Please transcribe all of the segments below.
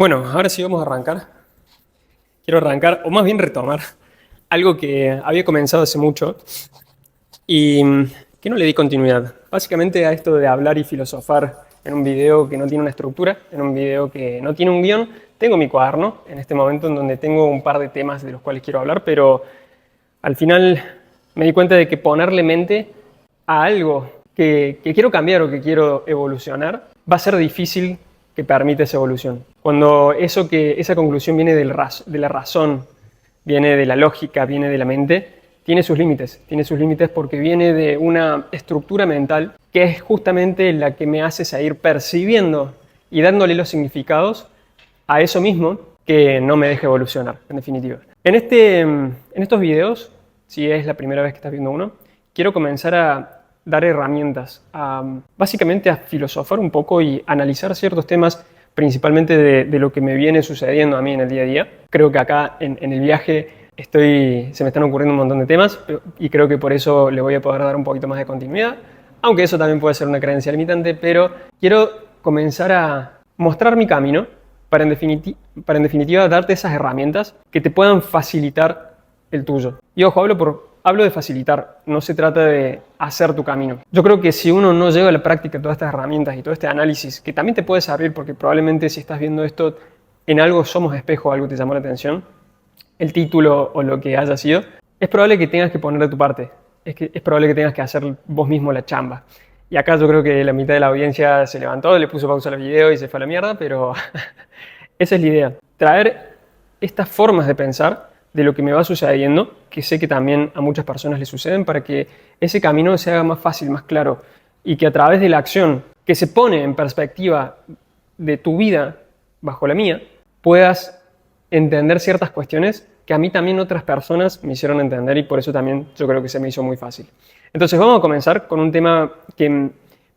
Bueno, ahora sí vamos a arrancar. Quiero arrancar, o más bien retomar, algo que había comenzado hace mucho y que no le di continuidad. Básicamente a esto de hablar y filosofar en un video que no tiene una estructura, en un video que no tiene un guión. Tengo mi cuaderno en este momento en donde tengo un par de temas de los cuales quiero hablar, pero al final me di cuenta de que ponerle mente a algo que quiero cambiar o que quiero evolucionar va a ser difícil que permita esa evolución. Cuando esa conclusión viene de la razón, viene de la lógica, viene de la mente, tiene sus límites porque viene de una estructura mental que es justamente la que me hace seguir percibiendo y dándole los significados a eso mismo que no me deja evolucionar, en definitiva. En estos videos, si es la primera vez que estás viendo uno, quiero comenzar a dar herramientas, básicamente a filosofar un poco y analizar ciertos temas, principalmente de lo que me viene sucediendo a mí en el día a día. Creo que acá en el viaje se me están ocurriendo un montón de temas y creo que por eso le voy a poder dar un poquito más de continuidad, aunque eso también puede ser una creencia limitante, pero quiero comenzar a mostrar mi camino para en definitiva darte esas herramientas que te puedan facilitar el tuyo. Y ojo, hablo de facilitar, no se trata de hacer tu camino. Yo creo que si uno no lleva a la práctica todas estas herramientas y todo este análisis, que también te puede servir porque probablemente si estás viendo esto en algo somos espejo, algo te llamó la atención, el título o lo que haya sido, es probable que tengas que poner de tu parte, es probable que tengas que hacer vos mismo la chamba. Y acá yo creo que la mitad de la audiencia se levantó, le puso pausa al video y se fue a la mierda, pero esa es la idea, traer estas formas de pensar de lo que me va sucediendo, que sé que también a muchas personas les suceden, para que ese camino se haga más fácil, más claro, y que a través de la acción que se pone en perspectiva de tu vida bajo la mía, puedas entender ciertas cuestiones que a mí también otras personas me hicieron entender y por eso también yo creo que se me hizo muy fácil. Entonces vamos a comenzar con un tema que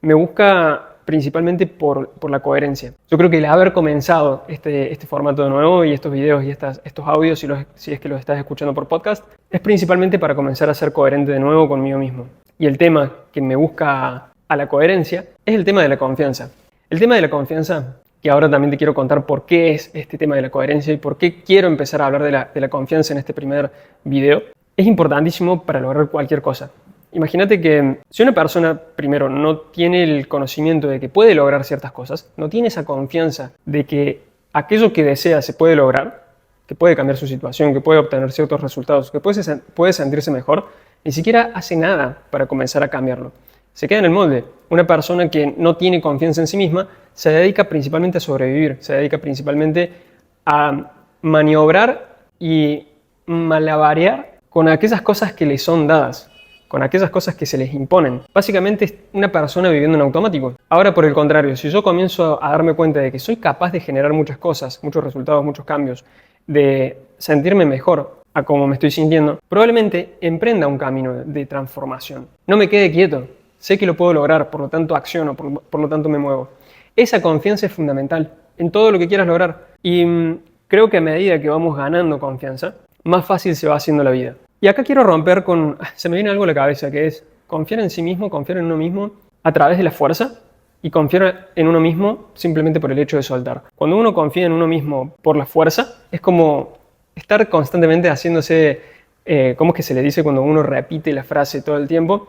me busca principalmente por la coherencia. Yo creo que el haber comenzado este formato de nuevo y estos videos y estos audios, si es que los estás escuchando por podcast, es principalmente para comenzar a ser coherente de nuevo conmigo mismo. Y el tema que me busca a la coherencia es el tema de la confianza. El tema de la confianza, que ahora también te quiero contar por qué es este tema de la coherencia y por qué quiero empezar a hablar de la confianza en este primer video, es importantísimo para lograr cualquier cosa. Imagínate que si una persona, primero, no tiene el conocimiento de que puede lograr ciertas cosas, no tiene esa confianza de que aquello que desea se puede lograr, que puede cambiar su situación, que puede obtener ciertos resultados, que puede sentirse mejor, ni siquiera hace nada para comenzar a cambiarlo. Se queda en el molde. Una persona que no tiene confianza en sí misma se dedica principalmente a sobrevivir, se dedica principalmente a maniobrar y malabarear con aquellas cosas que le son dadas, con aquellas cosas que se les imponen. Básicamente es una persona viviendo en automático. Ahora, por el contrario, si yo comienzo a darme cuenta de que soy capaz de generar muchas cosas, muchos resultados, muchos cambios, de sentirme mejor a como me estoy sintiendo, probablemente emprenda un camino de transformación. No me quede quieto. Sé que lo puedo lograr, por lo tanto acciono, por lo tanto me muevo. Esa confianza es fundamental en todo lo que quieras lograr. Y creo que a medida que vamos ganando confianza, más fácil se va haciendo la vida. Y acá quiero romper se me viene algo a la cabeza, que es confiar en sí mismo, confiar en uno mismo a través de la fuerza y confiar en uno mismo simplemente por el hecho de soltar. Cuando uno confía en uno mismo por la fuerza, es como estar constantemente haciéndose, ¿cómo es que se le dice cuando uno repite la frase todo el tiempo?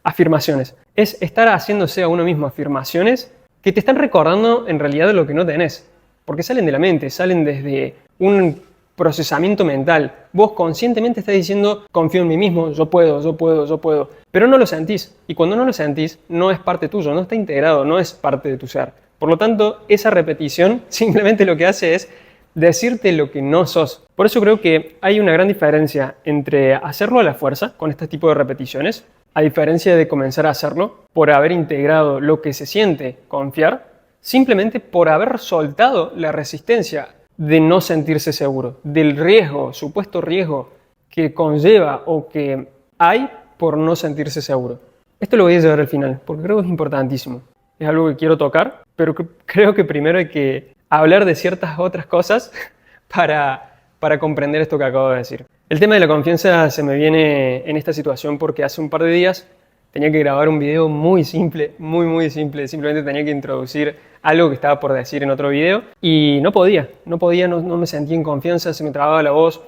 Afirmaciones. Es estar haciéndose a uno mismo afirmaciones que te están recordando en realidad lo que no tenés. Porque salen de la mente, salen desde un procesamiento mental. Vos conscientemente estás diciendo, confío en mí mismo, yo puedo, yo puedo, yo puedo. Pero no lo sentís. Y cuando no lo sentís, no es parte tuyo, no está integrado, no es parte de tu ser. Por lo tanto, esa repetición simplemente lo que hace es decirte lo que no sos. Por eso creo que hay una gran diferencia entre hacerlo a la fuerza, con este tipo de repeticiones, a diferencia de comenzar a hacerlo por haber integrado lo que se siente confiar, simplemente por haber soltado la resistencia de no sentirse seguro, del riesgo, supuesto riesgo que conlleva o que hay por no sentirse seguro. Esto lo voy a llevar al final, porque creo que es importantísimo. Es algo que quiero tocar, pero creo que primero hay que hablar de ciertas otras cosas para comprender esto que acabo de decir. El tema de la confianza se me viene en esta situación porque hace un par de días tenía que grabar un video muy simple, muy simple. Simplemente tenía que introducir algo que estaba por decir en otro video y no podía, no me sentía en confianza, se me trababa la voz.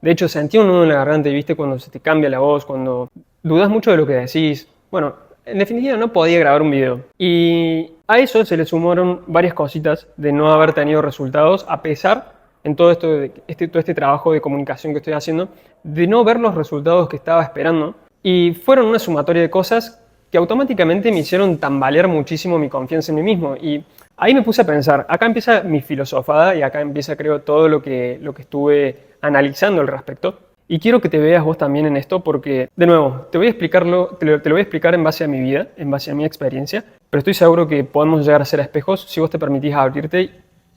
De hecho, sentía un nudo en la garganta y viste cuando se te cambia la voz, cuando dudas mucho de lo que decís. Bueno, en definitiva no podía grabar un video. Y a eso se le sumaron varias cositas de no haber tenido resultados, a pesar, en todo todo este trabajo de comunicación que estoy haciendo, de no ver los resultados que estaba esperando. Y fueron una sumatoria de cosas que automáticamente me hicieron tambalear muchísimo mi confianza en mí mismo. Y ahí me puse a pensar, acá empieza mi filosofada y acá empieza, creo, todo lo que estuve analizando al respecto. Y quiero que te veas vos también en esto porque, de nuevo, te lo voy a explicar en base a mi vida, en base a mi experiencia, pero estoy seguro que podemos llegar a ser espejos si vos te permitís abrirte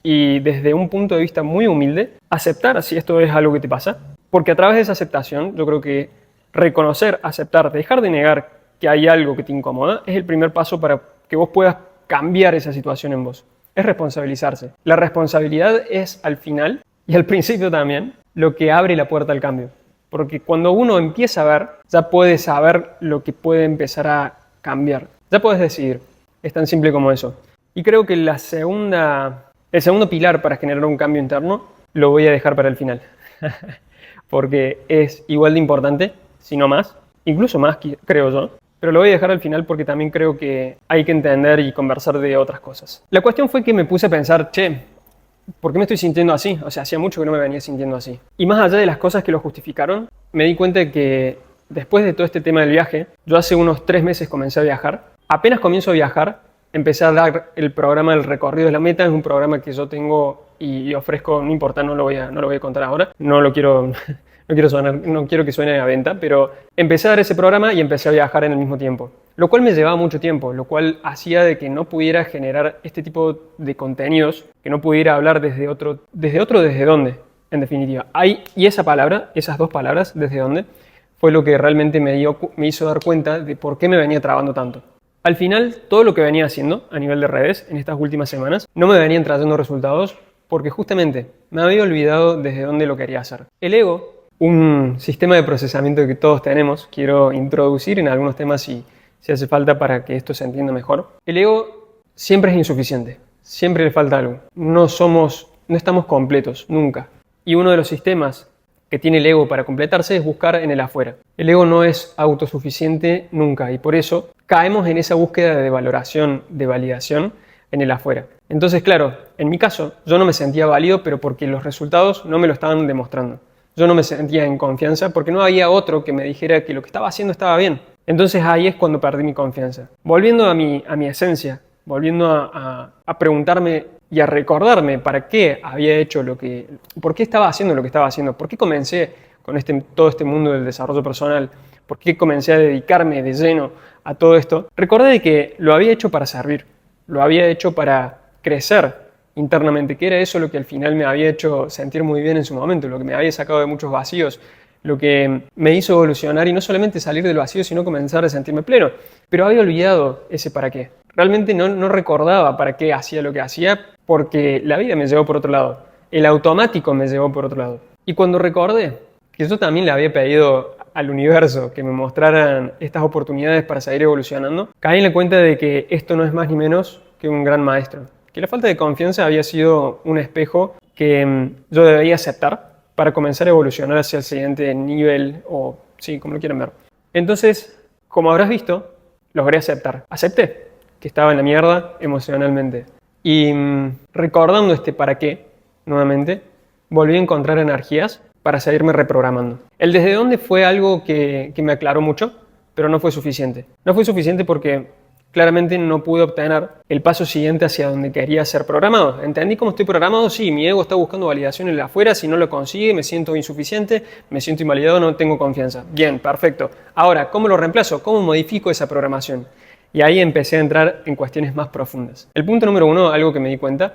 y desde un punto de vista muy humilde, aceptar si esto es algo que te pasa. Porque a través de esa aceptación, yo creo que reconocer, aceptar, dejar de negar que hay algo que te incomoda, es el primer paso para que vos puedas cambiar esa situación en vos. Es responsabilizarse. La responsabilidad es al final, y al principio también, lo que abre la puerta al cambio. Porque cuando uno empieza a ver, ya puede saber lo que puede empezar a cambiar. Ya puedes decidir. Es tan simple como eso. Y creo que el segundo pilar para generar un cambio interno lo voy a dejar para el final. Porque es igual de importante, si no más, incluso más, creo yo. Pero lo voy a dejar al final porque también creo que hay que entender y conversar de otras cosas. La cuestión fue que me puse a pensar, che, ¿por qué me estoy sintiendo así? O sea, hacía mucho que no me venía sintiendo así. Y más allá de las cosas que lo justificaron, me di cuenta de que después de todo este tema del viaje, yo hace unos 3 meses comencé a viajar. Apenas comienzo a viajar, empecé a dar el programa del recorrido de la meta. Es un programa que yo tengo y ofrezco, no importa, no lo voy a contar ahora. No quiero que suene a venta, pero empecé a dar ese programa y empecé a viajar en el mismo tiempo. Lo cual me llevaba mucho tiempo, lo cual hacía de que no pudiera generar este tipo de contenidos, que no pudiera hablar desde dónde, en definitiva. Y esas 2 palabras, desde dónde, fue lo que realmente me hizo dar cuenta de por qué me venía trabando tanto. Al final, todo lo que venía haciendo a nivel de redes en estas últimas semanas no me venían trayendo resultados porque justamente me había olvidado desde dónde lo quería hacer. El ego, un sistema de procesamiento que todos tenemos, quiero introducir en algunos temas si hace falta para que esto se entienda mejor. El ego siempre es insuficiente, siempre le falta algo. No estamos completos, nunca. Y uno de los sistemas que tiene el ego para completarse es buscar en el afuera. El ego no es autosuficiente nunca y por eso caemos en esa búsqueda de valoración, de validación en el afuera. Entonces, claro, en mi caso, yo no me sentía válido, pero porque los resultados no me lo estaban demostrando. Yo no me sentía en confianza porque no había otro que me dijera que lo que estaba haciendo estaba bien. Entonces ahí es cuando perdí mi confianza. Volviendo a mi esencia, volviendo a preguntarme y a recordarme para qué había hecho por qué estaba haciendo lo que estaba haciendo, por qué comencé con todo este mundo del desarrollo personal, por qué comencé a dedicarme de lleno a todo esto, recordé de que lo había hecho para servir, lo había hecho para crecer internamente, que era eso lo que al final me había hecho sentir muy bien en su momento, lo que me había sacado de muchos vacíos, lo que me hizo evolucionar y no solamente salir del vacío, sino comenzar a sentirme pleno. Pero había olvidado ese para qué. Realmente no recordaba para qué hacía lo que hacía porque la vida me llevó por otro lado. El automático me llevó por otro lado. Y cuando recordé que yo también le había pedido al universo que me mostraran estas oportunidades para seguir evolucionando, caí en la cuenta de que esto no es más ni menos que un gran maestro. Que la falta de confianza había sido un espejo que yo debía aceptar para comenzar a evolucionar hacia el siguiente nivel o sí, como lo quieran ver. Entonces, como habrás visto, logré aceptar. Acepté que estaba en la mierda emocionalmente. Y recordando este para qué, nuevamente, volví a encontrar energías para seguirme reprogramando. El desde dónde fue algo que me aclaró mucho, pero no fue suficiente. No fue suficiente porque claramente no pude obtener el paso siguiente hacia donde quería ser programado. ¿Entendí cómo estoy programado? Sí, mi ego está buscando validación en el afuera, si no lo consigue me siento insuficiente, me siento invalidado, no tengo confianza. Bien, perfecto. Ahora, ¿cómo lo reemplazo? ¿Cómo modifico esa programación? Y ahí empecé a entrar en cuestiones más profundas. El punto número 1, algo que me di cuenta,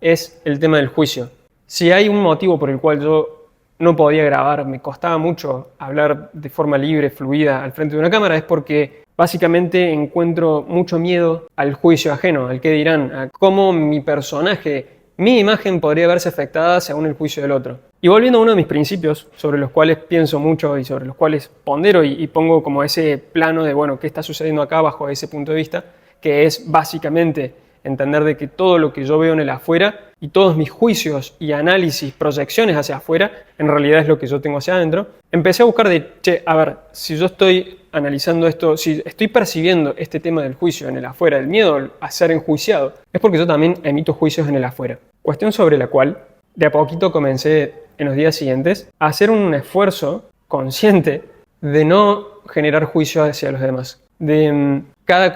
es el tema del juicio. Si hay un motivo por el cual yo no podía grabar, me costaba mucho hablar de forma libre, fluida, al frente de una cámara, es porque básicamente encuentro mucho miedo al juicio ajeno, al qué dirán, a cómo mi personaje, mi imagen podría verse afectada según el juicio del otro. Y volviendo a uno de mis principios, sobre los cuales pienso mucho y sobre los cuales pondero y pongo como ese plano de, bueno, ¿qué está sucediendo acá bajo ese punto de vista? Que es básicamente entender de que todo lo que yo veo en el afuera y todos mis juicios y análisis, proyecciones hacia afuera, en realidad es lo que yo tengo hacia adentro. Empecé a buscar a ver, si yo estoy analizando esto, si estoy percibiendo este tema del juicio en el afuera, del miedo a ser enjuiciado, es porque yo también emito juicios en el afuera. Cuestión sobre la cual de a poquito comencé en los días siguientes a hacer un esfuerzo consciente de no generar juicio hacia los demás. De cada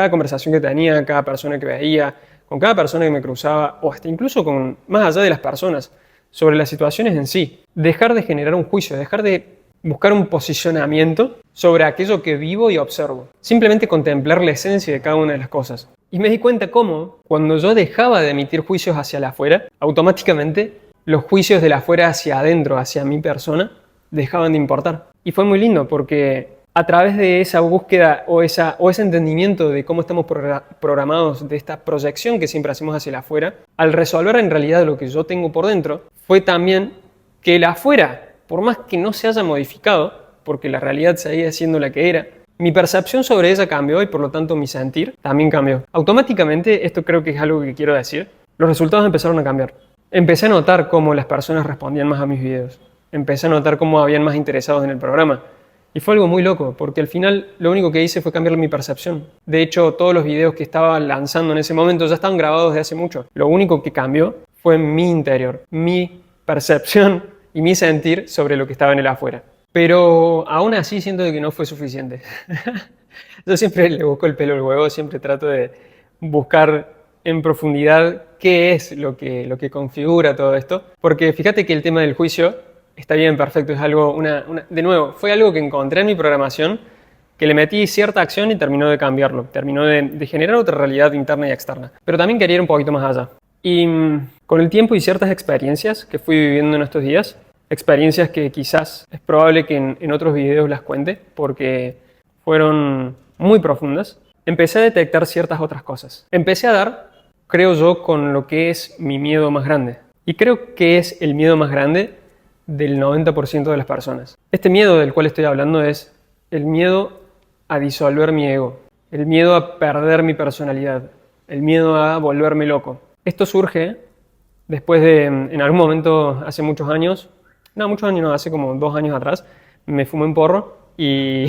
conversación que tenía, cada persona que veía, con cada persona que me cruzaba, o hasta incluso más allá de las personas, sobre las situaciones en sí. Dejar de generar un juicio, dejar de buscar un posicionamiento sobre aquello que vivo y observo. Simplemente contemplar la esencia de cada una de las cosas. Y me di cuenta cómo, cuando yo dejaba de emitir juicios hacia el afuera, automáticamente los juicios del afuera hacia adentro, hacia mi persona, dejaban de importar. Y fue muy lindo porque a través de esa búsqueda o ese entendimiento de cómo estamos programados, de esta proyección que siempre hacemos hacia el afuera, al resolver en realidad lo que yo tengo por dentro, fue también que el afuera, por más que no se haya modificado, porque la realidad seguía siendo la que era, mi percepción sobre ella cambió y por lo tanto mi sentir también cambió. Automáticamente, esto creo que es algo que quiero decir, los resultados empezaron a cambiar. Empecé a notar cómo las personas respondían más a mis videos. Empecé a notar cómo habían más interesados en el programa. Y fue algo muy loco, porque al final lo único que hice fue cambiar mi percepción. De hecho, todos los videos que estaba lanzando en ese momento ya estaban grabados desde hace mucho. Lo único que cambió fue mi interior, mi percepción y mi sentir sobre lo que estaba en el afuera. Pero aún así siento que no fue suficiente. Yo siempre le busco el pelo al huevo, siempre trato de buscar en profundidad qué es lo que configura todo esto. Porque fíjate que el tema del juicio está bien, perfecto, es algo, de nuevo, fue algo que encontré en mi programación, que le metí cierta acción y terminó de cambiarlo, terminó de generar otra realidad interna y externa. Pero también quería ir un poquito más allá. Y con el tiempo y ciertas experiencias que fui viviendo en estos días, experiencias que quizás es probable que en otros videos las cuente, porque fueron muy profundas, empecé a detectar ciertas otras cosas. Empecé a dar, creo yo, con lo que es mi miedo más grande. Y creo que es el miedo más grande del 90% de las personas. Este miedo del cual estoy hablando es el miedo a disolver mi ego, el miedo a perder mi personalidad, el miedo a volverme loco. Esto surge después de, en algún momento, hace muchos años no, hace como 2 años atrás, me fumé un porro y,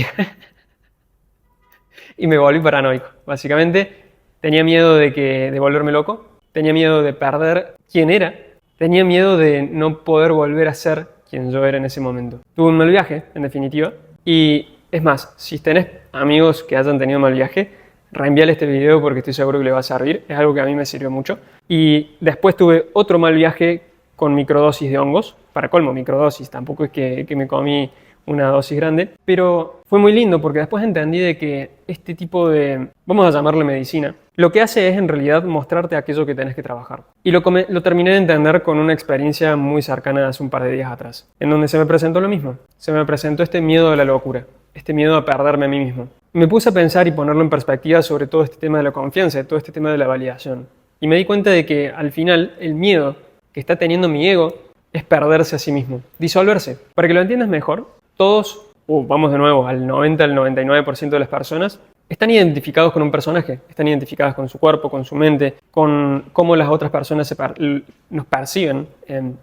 y me volví paranoico. Básicamente, tenía miedo de volverme loco, tenía miedo de perder quién era, tenía miedo de no poder volver a ser quien yo era en ese momento. Tuve un mal viaje, en definitiva, y es más, si tenés amigos que hayan tenido mal viaje, reenvíale este video porque estoy seguro que le va a servir, es algo que a mí me sirvió mucho. Y después tuve otro mal viaje con microdosis de hongos, para colmo microdosis, tampoco es que me comí una dosis grande, pero fue muy lindo porque después entendí de que este tipo de, vamos a llamarle medicina, lo que hace es en realidad mostrarte aquello que tenés que trabajar. Y lo terminé de entender con una experiencia muy cercana de hace un par de días atrás, en donde se me presentó lo mismo. Se me presentó este miedo a la locura, este miedo a perderme a mí mismo. Me puse a pensar y ponerlo en perspectiva sobre todo este tema de la confianza, todo este tema de la validación. Y me di cuenta de que al final el miedo que está teniendo mi ego es perderse a sí mismo, disolverse. Para que lo entiendas mejor, todos, vamos de nuevo, al 90, al 99% de las personas, están identificados con un personaje, están identificadas con su cuerpo, con su mente, con cómo las otras personas nos perciben,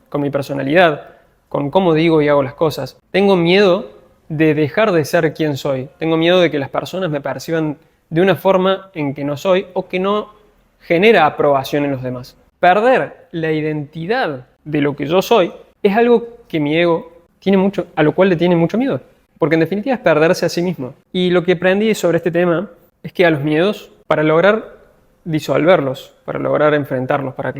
con mi personalidad, con cómo digo y hago las cosas. Tengo miedo de dejar de ser quien soy. Tengo miedo de que las personas me perciban de una forma en que no soy o que no genera aprobación en los demás. Perder la identidad de lo que yo soy es algo que mi ego a lo cual le tiene mucho miedo. Porque en definitiva es perderse a sí mismo. Y lo que aprendí sobre este tema es que a los miedos, para lograr disolverlos, para lograr enfrentarlos, para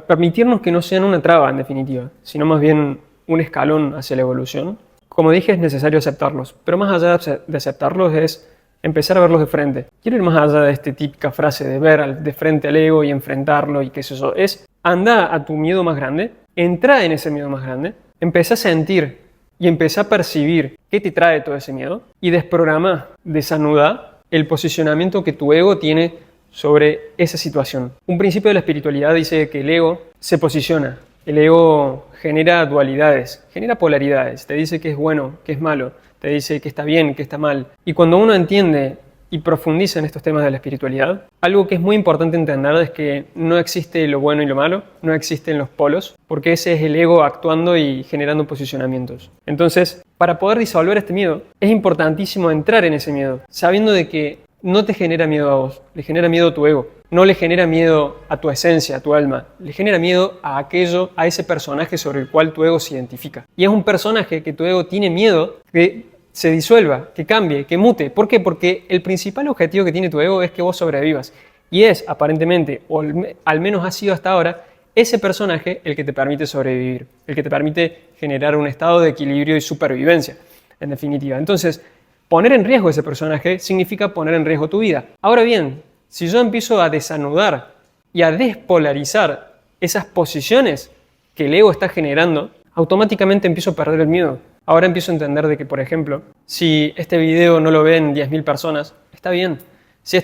permitirnos que no sean una traba en definitiva, sino más bien un escalón hacia la evolución, como dije, es necesario aceptarlos. Pero más allá de aceptarlos es empezar a verlos de frente. Quiero ir más allá de esta típica frase de ver de frente al ego y enfrentarlo y qué es eso. Es anda a tu miedo más grande, entra en ese miedo más grande, empezá a sentir y empezá a percibir qué te trae todo ese miedo y desprograma, desanuda el posicionamiento que tu ego tiene sobre esa situación. Un principio de la espiritualidad dice que el ego se posiciona El ego genera dualidades, genera polaridades. Te dice que es bueno, que es malo, te dice que está bien, que está mal. Y cuando uno entiende y profundiza en estos temas de la espiritualidad, algo que es muy importante entender es que no existe lo bueno y lo malo, no existen los polos, porque ese es el ego actuando y generando posicionamientos. Entonces, para poder disolver este miedo, es importantísimo entrar en ese miedo, sabiendo de que no te genera miedo a vos, le genera miedo a tu ego, no le genera miedo a tu esencia, a tu alma, le genera miedo a aquello, a ese personaje sobre el cual tu ego se identifica. Y es un personaje que tu ego tiene miedo que se disuelva, que cambie, que mute. ¿Por qué? Porque el principal objetivo que tiene tu ego es que vos sobrevivas. Y es, aparentemente, o al menos ha sido hasta ahora, ese personaje el que te permite sobrevivir, el que te permite generar un estado de equilibrio y supervivencia, en definitiva. Entonces, poner en riesgo ese personaje significa poner en riesgo tu vida. Ahora bien, si yo empiezo a desanudar y a despolarizar esas posiciones que el ego está generando, automáticamente empiezo a perder el miedo. Ahora empiezo a entender de que, por ejemplo, si este video no lo ven 10.000 personas, está bien. Si en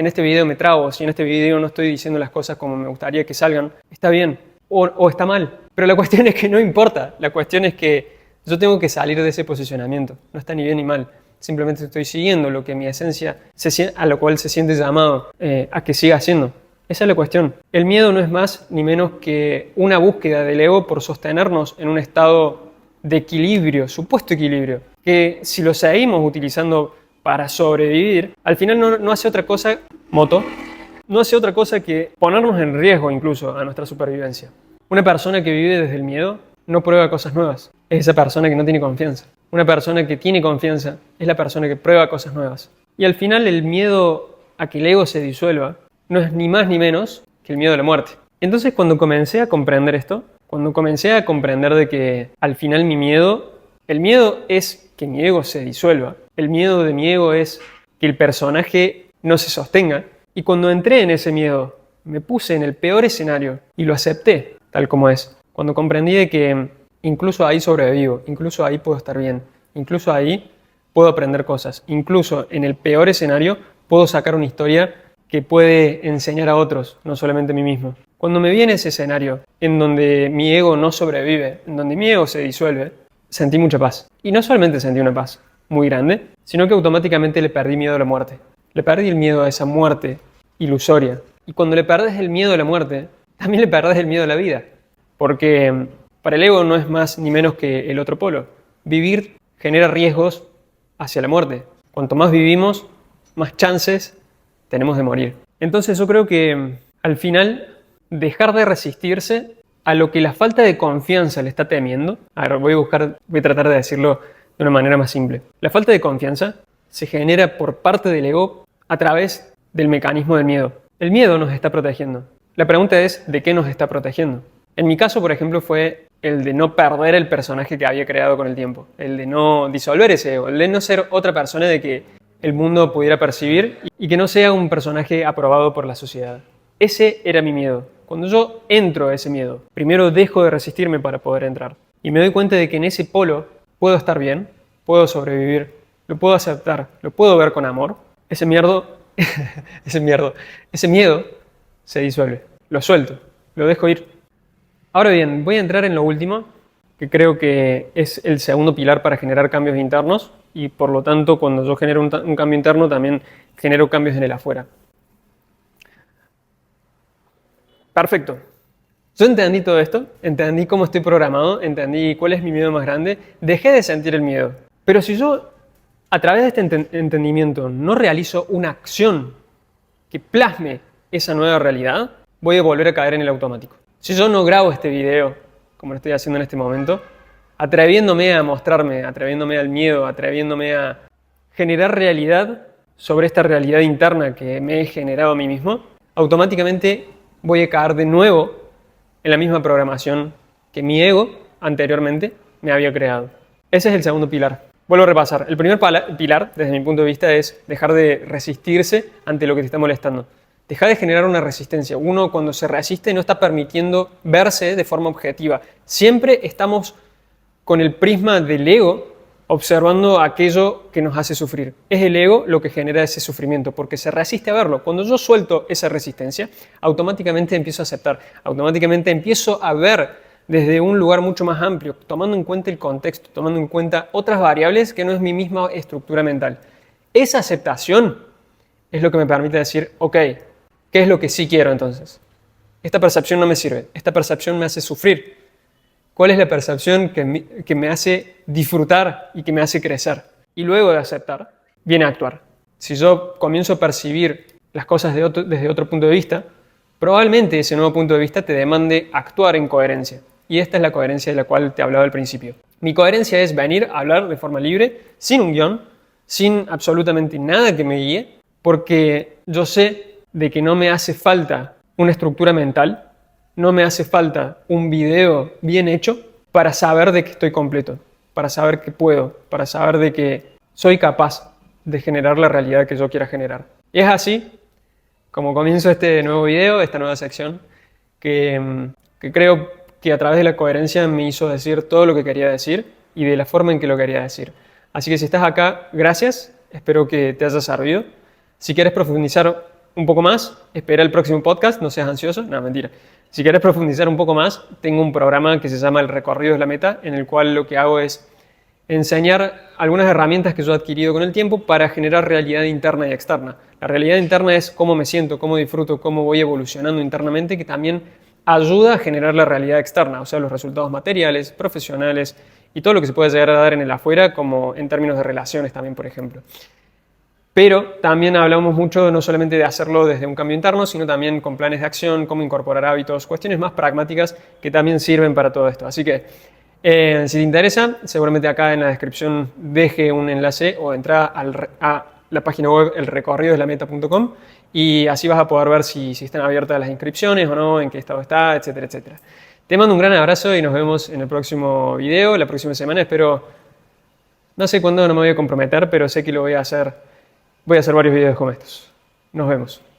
este video me trabo, si en este video no estoy diciendo las cosas como me gustaría que salgan, está bien o está mal. Pero la cuestión es que no importa. La cuestión es que yo tengo que salir de ese posicionamiento. No está ni bien ni mal. Simplemente estoy siguiendo lo que mi esencia, a lo cual se siente llamado a que siga haciendo. Esa es la cuestión. El miedo no es más ni menos que una búsqueda del ego por sostenernos en un estado de equilibrio, supuesto equilibrio, que si lo seguimos utilizando para sobrevivir, al final no hace otra cosa, no hace otra cosa que ponernos en riesgo incluso a nuestra supervivencia. Una persona que vive desde el miedo no prueba cosas nuevas, es esa persona que no tiene confianza. Una persona que tiene confianza es la persona que prueba cosas nuevas. Y al final el miedo a que el ego se disuelva no es ni más ni menos que el miedo a la muerte. Entonces cuando comencé a comprender esto, cuando comencé a comprender de que al final el miedo es que mi ego se disuelva, el miedo de mi ego es que el personaje no se sostenga, y cuando entré en ese miedo, me puse en el peor escenario y lo acepté tal como es. Cuando comprendí de que incluso ahí sobrevivo, incluso ahí puedo estar bien, incluso ahí puedo aprender cosas, incluso en el peor escenario puedo sacar una historia que puede enseñar a otros, no solamente a mí mismo. Cuando me vi en ese escenario, en donde mi ego no sobrevive, en donde mi ego se disuelve, sentí mucha paz. Y no solamente sentí una paz muy grande, sino que automáticamente le perdí miedo a la muerte. Le perdí el miedo a esa muerte ilusoria. Y cuando le perdés el miedo a la muerte, también le perdés el miedo a la vida. Porque para el ego no es más ni menos que el otro polo. Vivir genera riesgos hacia la muerte. Cuanto más vivimos, más chances tenemos de morir. Entonces yo creo que al final dejar de resistirse a lo que la falta de confianza le está temiendo. A ver, voy a tratar de decirlo de una manera más simple. La falta de confianza se genera por parte del ego a través del mecanismo del miedo. El miedo nos está protegiendo. La pregunta es, ¿de qué nos está protegiendo? En mi caso, por ejemplo, fue el de no perder el personaje que había creado con el tiempo. El de no disolver ese ego. El de no ser otra persona de que el mundo pudiera percibir y que no sea un personaje aprobado por la sociedad. Ese era mi miedo. Cuando yo entro a ese miedo, primero dejo de resistirme para poder entrar. Y me doy cuenta de que en ese polo puedo estar bien, puedo sobrevivir, lo puedo aceptar, lo puedo ver con amor. Ese miedo se disuelve. Lo suelto, lo dejo ir. Ahora bien, voy a entrar en lo último, que creo que es el segundo pilar para generar cambios internos y por lo tanto cuando yo genero un cambio interno también genero cambios en el afuera. Perfecto. Yo entendí todo esto, entendí cómo estoy programado, entendí cuál es mi miedo más grande, dejé de sentir el miedo. Pero si yo, a través de este entendimiento, no realizo una acción que plasme esa nueva realidad, voy a volver a caer en el automático. Si yo no grabo este video, como lo estoy haciendo en este momento, atreviéndome a mostrarme, atreviéndome al miedo, atreviéndome a generar realidad sobre esta realidad interna que me he generado a mí mismo, automáticamente voy a caer de nuevo en la misma programación que mi ego anteriormente me había creado. Ese es el segundo pilar. Vuelvo a repasar. El primer pilar, desde mi punto de vista, es dejar de resistirse ante lo que te está molestando. Dejar de generar una resistencia. Uno, cuando se resiste, no está permitiendo verse de forma objetiva. Siempre estamos con el prisma del ego observando aquello que nos hace sufrir. Es el ego lo que genera ese sufrimiento, porque se resiste a verlo. Cuando yo suelto esa resistencia, automáticamente empiezo a aceptar, automáticamente empiezo a ver desde un lugar mucho más amplio, tomando en cuenta el contexto, tomando en cuenta otras variables que no es mi misma estructura mental. Esa aceptación es lo que me permite decir, ok, ¿qué es lo que sí quiero entonces? Esta percepción no me sirve, esta percepción me hace sufrir. ¿Cuál es la percepción que me hace disfrutar y que me hace crecer? Y luego de aceptar, viene a actuar. Si yo comienzo a percibir las cosas desde otro punto de vista, probablemente ese nuevo punto de vista te demande actuar en coherencia. Y esta es la coherencia de la cual te hablaba al principio. Mi coherencia es venir a hablar de forma libre, sin un guión, sin absolutamente nada que me guíe, porque yo sé de que no me hace falta una estructura mental, no me hace falta un video bien hecho para saber de que estoy completo, para saber que puedo, para saber de que soy capaz de generar la realidad que yo quiera generar. Y es así como comienzo este nuevo video, esta nueva sección, que creo que a través de la coherencia me hizo decir todo lo que quería decir y de la forma en que lo quería decir. Así que si estás acá, gracias, espero que te haya servido. Si quieres profundizar un poco más, espera el próximo podcast, no seas ansioso, no, mentira. Si quieres profundizar un poco más, tengo un programa que se llama El Recorrido es la Meta, en el cual lo que hago es enseñar algunas herramientas que yo he adquirido con el tiempo para generar realidad interna y externa. La realidad interna es cómo me siento, cómo disfruto, cómo voy evolucionando internamente, que también ayuda a generar la realidad externa, o sea, los resultados materiales, profesionales y todo lo que se puede llegar a dar en el afuera, como en términos de relaciones también, por ejemplo. Pero también hablamos mucho no solamente de hacerlo desde un cambio interno, sino también con planes de acción, cómo incorporar hábitos, cuestiones más pragmáticas que también sirven para todo esto. Así que si te interesa, seguramente acá en la descripción deje un enlace o entra a la página web elrecorridosdelameta.com y así vas a poder ver si están abiertas las inscripciones o no, en qué estado está, etcétera, etcétera. Te mando un gran abrazo y nos vemos en el próximo video, la próxima semana. Espero, no sé cuándo, no me voy a comprometer, pero sé que lo voy a hacer. Voy a hacer varios videos como estos. Nos vemos.